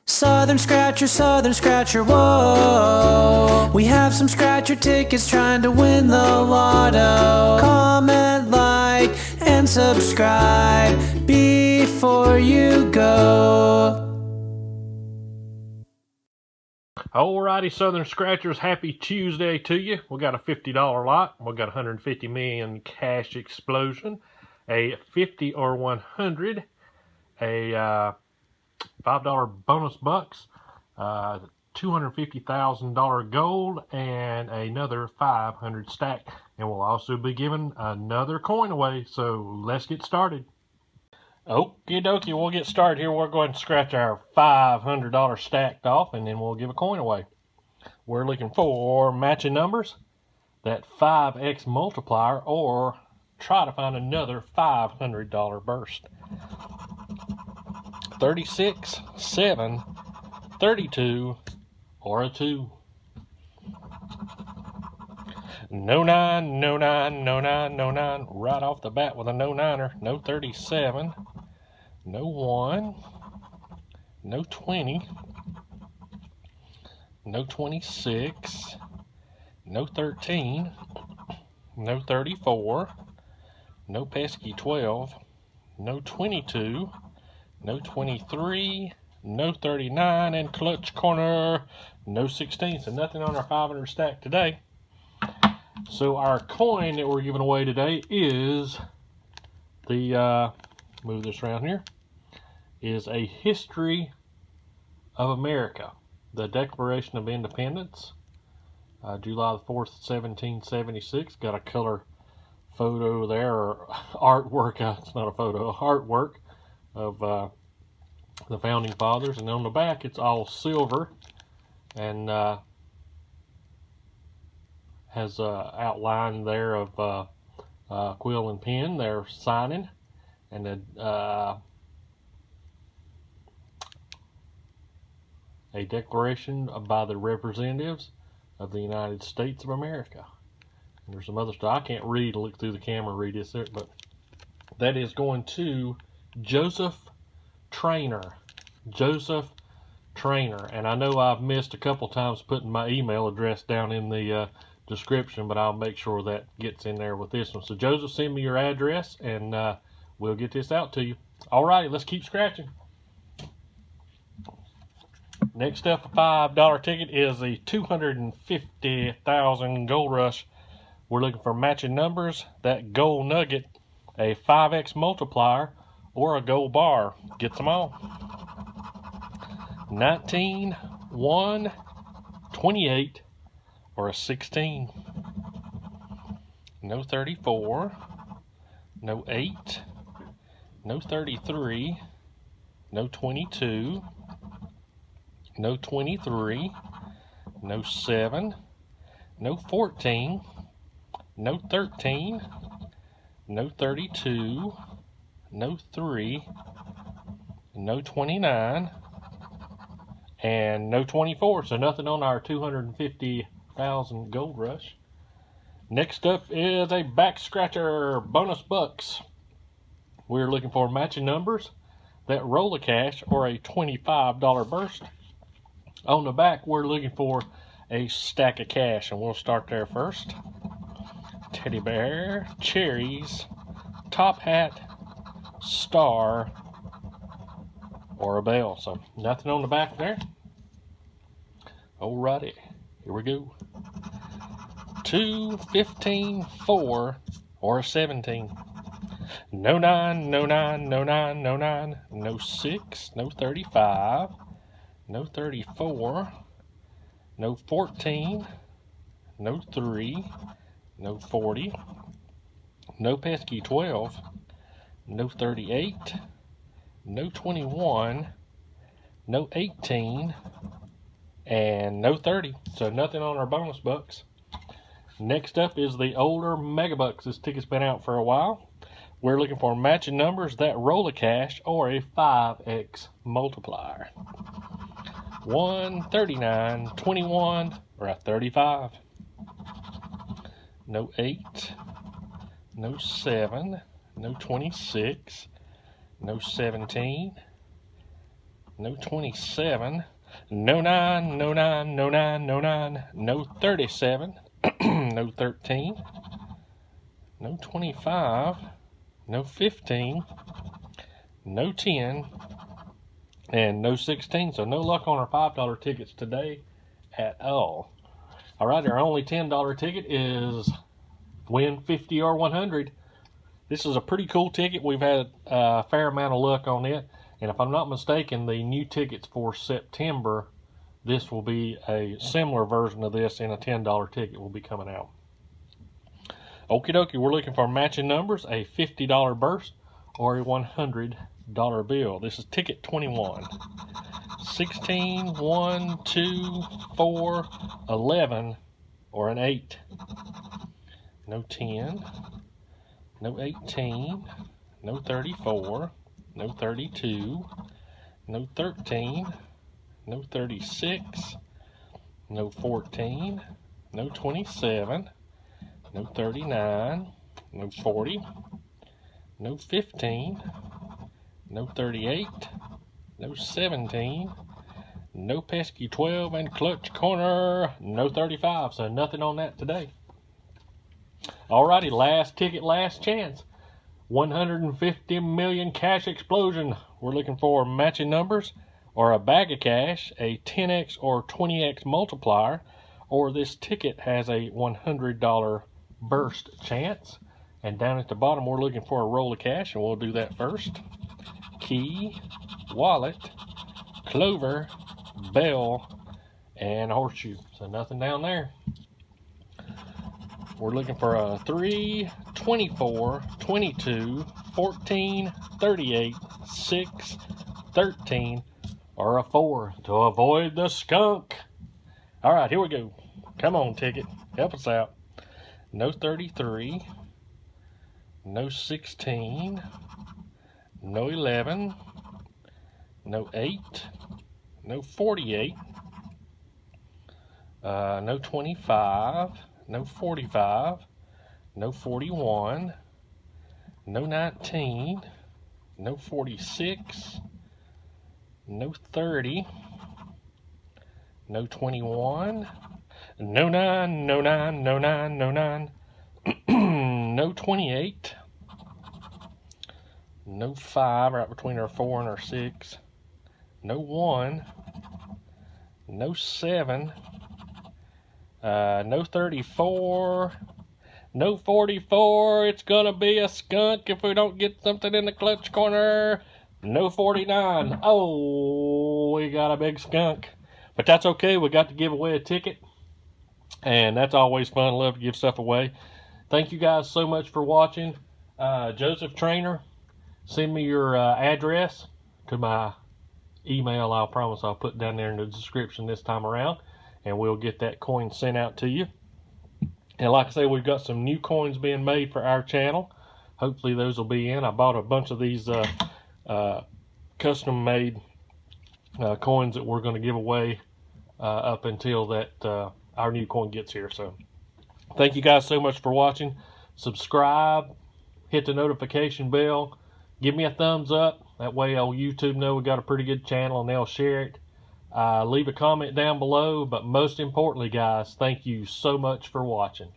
Southern Scratcher, whoa. We have some Scratcher tickets trying to win the lotto. Comment, like, and subscribe before you go. Alrighty, Southern Scratchers, happy Tuesday to you. We got a $50 lot. We got 150 million cash explosion, a 50 or 100, a $5 bonus bucks, $250,000 gold, and another 500 stack. And we'll also be giving another coin away. So let's get started. Okie dokie, we'll get started here. We're going to scratch our $500 stacked off, and then we'll give a coin away. We're looking for matching numbers, that 5x multiplier, or try to find another $500 burst. 36, 7, 32, or a 2. No 9, no 9, no 9, no 9. Right off the bat with a no 9er. No 37. No 1, no 20, no 26, no 13, no 34, no pesky 12, no 22, no 23, no 39, and clutch corner, no 16. So nothing on our 500 stack today. So our coin that we're giving away today is the, move this around here, is a history of America, the Declaration of Independence, July the 4th, 1776. Got a color photo there, or artwork, it's not a photo, artwork of the Founding Fathers. And on the back, it's all silver and has outline there of quill and pen. They're signing, and a declaration by the representatives of the United States of America. And there's some other stuff I can't read, look through the camera, read this there, but that is going to Joseph Trainer. Joseph Trainer. And I know I've missed a couple times putting my email address down in the description, but I'll make sure that gets in there with this one. So Joseph, send me your address and we'll get this out to you. Alrighty, let's keep scratching. Next up, a $5 ticket is the 250,000 Gold Rush. We're looking for matching numbers, that gold nugget, a 5x multiplier, or a gold bar. Gets them all. 19, 1, 28, or a 16. No 34, no 8, no 33, no 22, no 23, no 7, no 14, no 13, no 32, no 3, no 29, and no 24. So nothing on our 250,000 Gold Rush. Next up is a back scratcher bonus bucks. We're looking for matching numbers, that roll of cash, or a $25 burst. On the back, we're looking for a stack of cash, and we'll start there first. Teddy bear, cherries, top hat, star, or a bell. So nothing on the back there. Alrighty, here we go. 2, 15, 4, or a 17. No 9, no 9, no 9, no 9, no 6, no 35, no 34, no 14, no 3, no 40, no pesky 12, no 38, no 21, no 18, and no 30. So nothing on our bonus bucks. Next up is the older mega bucks. This ticket's been out for a while. We're looking for matching numbers, that roll of cash, or a 5x multiplier. 1, 39, 21, or a 35. No 8, no 7, no 26, no 17, no 27, no 9, no 9, no 9, no 9, no 37, no 13, no 25, no 15, no 10, and no 16. So no luck on our $5 tickets today at all. All right, our only $10 ticket is win 50 or 100. This is a pretty cool ticket. We've had a fair amount of luck on it. And if I'm not mistaken, the new tickets for September, this will be a similar version of this, and a $10 ticket will be coming out. Okie dokie, we're looking for matching numbers, a $50 burst or a $100 bill. This is ticket 21. 16, 1, 2, 4, 11, or an 8. No 10, no 18, no 34, no 32, no 13, no 36, no 14, no 27, no 39, no 40, no 15, no 38, no 17, no pesky 12, and clutch corner, no 35. So nothing on that today. Alrighty, last ticket, last chance. 150 million cash explosion. We're looking for matching numbers, or a bag of cash, a 10x or 20x multiplier, or this ticket has a $100 burst chance. And down at the bottom, we're looking for a roll of cash, and we'll do that first. Key, wallet, clover, bell, and horseshoe. So nothing down there. We're looking for a 3, 24, 22, 14, 38, 6, 13, or a 4 to avoid the skunk. All right, here we go. Come on, ticket. Help us out. No 33, no 16, no 11, no 8, no 48, no 25, no 45, no 41, no 19, no 46, no 30, no 21, no 9, no 9, no 9, no 9, no 28, no 5, right between our 4 and our 6, no 1, no 7, no 34, no 44. It's gonna be a skunk if we don't get something in the clutch corner. No 49. Oh, we got a big skunk. But that's okay. We got to give away a ticket. And that's always fun. Love to give stuff away. Thank you guys so much for watching. Joseph Trainer, send me your address to my email. I promise I'll put down there in the description this time around, and we'll get that coin sent out to you. And like I say, we've got some new coins being made for our channel. Hopefully those will be in. I bought a bunch of these custom made coins that we're going to give away up until that our new coin gets here. So thank you guys so much for watching. Subscribe, hit the notification bell, give me a thumbs up. That way on YouTube know we got a pretty good channel and they'll share it. Leave a comment down below, but most importantly, guys, thank you so much for watching.